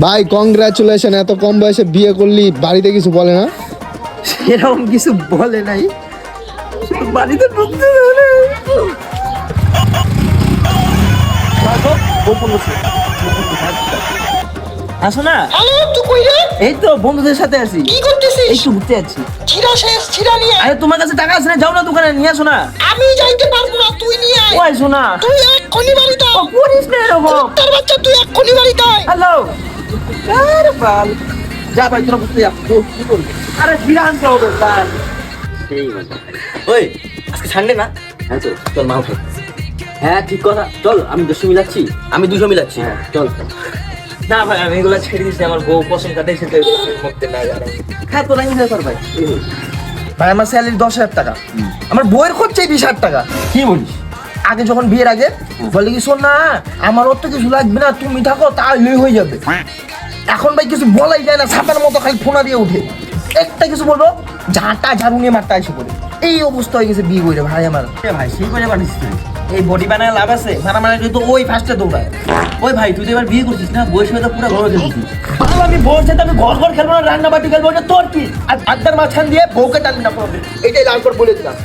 ভাই কংগ্রাচুলেশন, এত কম বয়সে বিয়ে করলি, বাড়িতে কিছু বলে না? সেরকম কিছু বলে নাই, শুধু বাড়িতে ঢুকতে দেয় না। আসো না। হ্যালো, তুই কই রে? এই তো বন্ধুদের সাথে আছি। কি করতেছিস? একটু ঘুরতে যাচ্ছি। ছিড়া শেষ, ছিড়া নিয়ে আয়। আরে তোমার কাছে টাকা আছে না, যাও না দোকানে নিয়ে আসো না। আমি যাইতে পারবো না, তুই নিয়ে আয়। ও আসো না। তুই এক্ষুনি বাড়িতে আয়। ও করিস না এরকম। তার বাচ্চা, তুই এক্ষুনি বাড়িতে আয়। হ্যালো। আরে বাল, যা ভাই তোরা ঘুরতে যা। কি করবি? আরে ফিরে আনতে হবে তাই। সেই মানে ওই আজকে সানডে না? হ্যাঁ তো চল মাও খাই। হ্যাঁ ঠিক কথা, চল। আমি 200 মিলাচ্ছি, আমি 200 মিলাচ্ছি। হ্যাঁ চল। না ভাই আমি এগুলো ছেড়ে দিচ্ছি, আমার বউ পছন্দ কাটে সেটা করতে না জানো। হ্যাঁ তোরা এনজয় কর ভাই। ভাই আমার স্যালারি 10,000 টাকা, আমার বইয়ের খরচাই 20,000 টাকা। কি বলিস? আগে যখন বিয়ের আগে বলে কি শোন না, আমার অত কিছু লাগবে না, তুমি থাকো তাহলেই হয়ে যাবে। এখন ভাই কিছু বলাই যায় না, ছাতার মতো খালি ফোনা দিয়ে উঠে। একটা কিছু বলবো, ঝাঁটা ঝাড়ু নিয়ে মারটা এসে পড়ে। এই অবস্থা হয়ে গেছে বিয়ে করে ভাই আমার। ভাই সেই করে পারিস এই বডি বানায় লাভ আছে? মারামারি তো ওই ফার্স্টে দৌড়ায়। ওই ভাই তুই তো এবার বিয়ে করছিস না, বয়স হয়ে তো পুরো ঘর খেলছিস। আমি বউর সাথে আমি ঘর ঘর খেলবো না, রান্না বাটি খেলবো না, তোর কি? আর আড্ডার মাঝখান দিয়ে বউকে টানবি না, এটাই লাল করে বলে দিলাম।